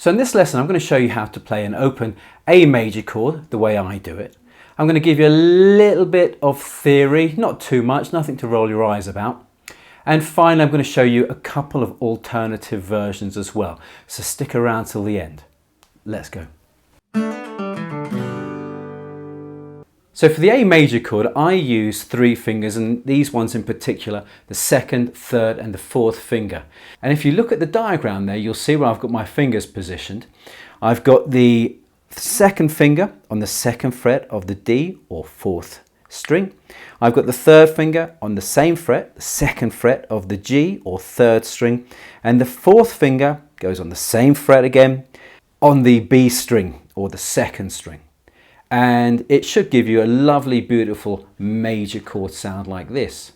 So in this lesson, I'm going to show you how to play an open A major chord the way I do it. I'm going to give you a little bit of theory, not too much, nothing to roll your eyes about. And finally, I'm going to show you a couple of alternative versions as well. So stick around till the end. Let's go. So for the A major chord, I use 3 fingers, and these ones in particular, the 2nd, 3rd and the 4th finger. And if you look at the diagram there, you'll see where I've got my fingers positioned. I've got the 2nd finger on the 2nd fret of the D or 4th string. I've got the 3rd finger on the same fret, the 2nd fret of the G or 3rd string. And the 4th finger goes on the same fret again on the B string or the 2nd string. And it should give you a lovely, beautiful major chord sound like this.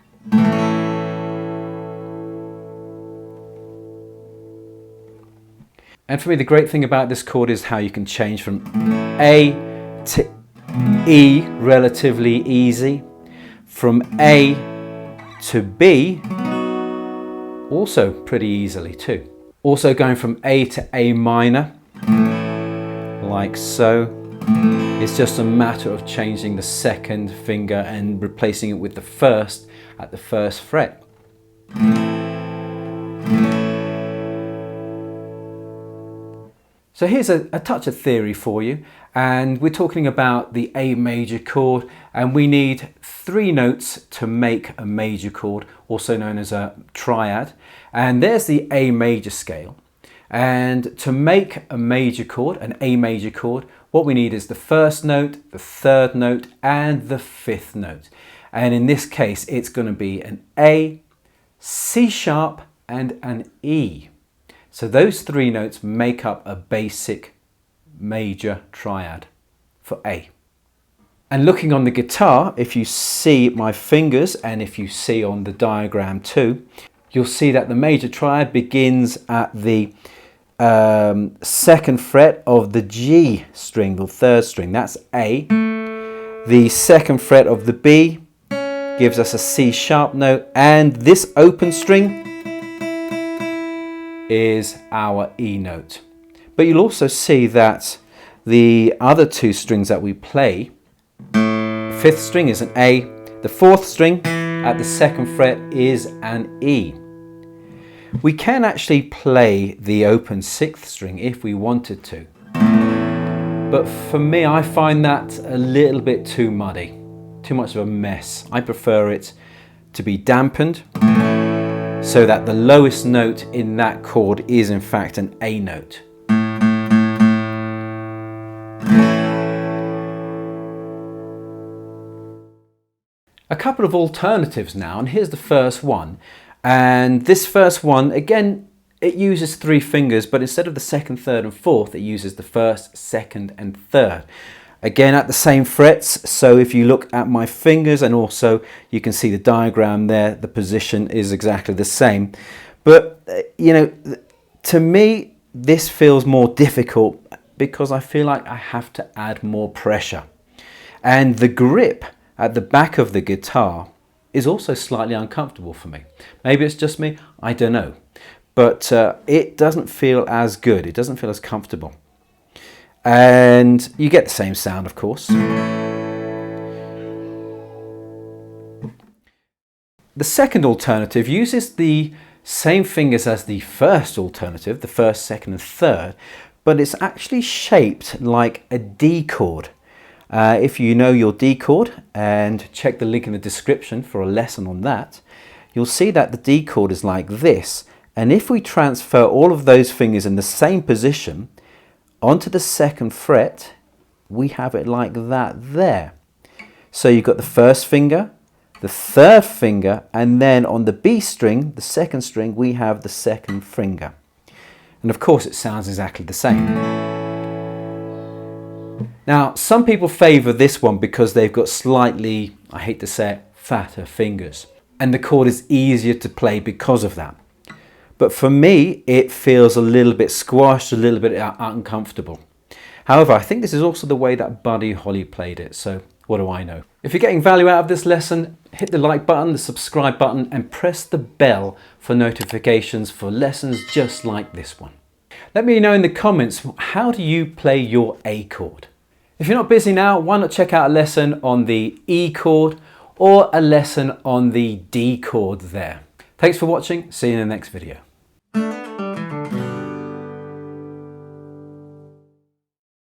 And for me, the great thing about this chord is how you can change from A to E relatively easy, from A to B also pretty easily too. Also going from A to A minor, like so. It's just a matter of changing the 2nd finger and replacing it with the 1st at the 1st fret. So here's a touch of theory for you, and we're talking about the A major chord, and we need 3 notes to make a major chord, also known as a triad. And there's the A major scale. And to make a major chord, an A major chord, what we need is the 1st note, the 3rd note and the 5th note. And in this case, it's going to be an A, C sharp and an E. So those 3 notes make up a basic major triad for A. And looking on the guitar, if you see my fingers and if you see on the diagram too, you'll see that the major triad begins at the 2nd fret of the G string, the 3rd string, that's A. The 2nd fret of the B gives us a C sharp note, and this open string is our E note. But you'll also see that the other 2 strings that we play, 5th string is an A, the 4th string at the 2nd fret is an E. We can actually play the open 6th string if we wanted to, but for me, I find that a little bit too muddy, too much of a mess. I prefer it to be dampened so that the lowest note in that chord is in fact an A note. A couple of alternatives now, and here's the first one. And this first one, again, it uses 3 fingers, but instead of the 2nd, 3rd and 4th, it uses the 1st, 2nd and 3rd. Again, at the same frets, so if you look at my fingers, and also you can see the diagram there, the position is exactly the same. But, you know, to me, this feels more difficult because I feel like I have to add more pressure. And the grip at the back of the guitar is also slightly uncomfortable for me. Maybe it's just me, I don't know. But it doesn't feel as good, it doesn't feel as comfortable. And you get the same sound, of course. The second alternative uses the same fingers as the first alternative, the 1st, 2nd and 3rd, but it's actually shaped like a D chord. If you know your D chord, and check the link in the description for a lesson on that, you'll see that the D chord is like this. And if we transfer all of those fingers in the same position onto the 2nd fret, we have it like that there. So you've got the 1st finger, the 3rd finger, and then on the B string, the 2nd string, we have the 2nd finger. And of course it sounds exactly the same. Now, some people favour this one because they've got slightly, I hate to say it, fatter fingers. And the chord is easier to play because of that. But for me, it feels a little bit squashed, a little bit uncomfortable. However, I think this is also the way that Buddy Holly played it, so what do I know? If you're getting value out of this lesson, hit the like button, the subscribe button, and press the bell for notifications for lessons just like this one. Let me know in the comments, how do you play your A chord? If you're not busy now, why not check out a lesson on the E chord or a lesson on the D chord there. Thanks for watching. See you in the next video.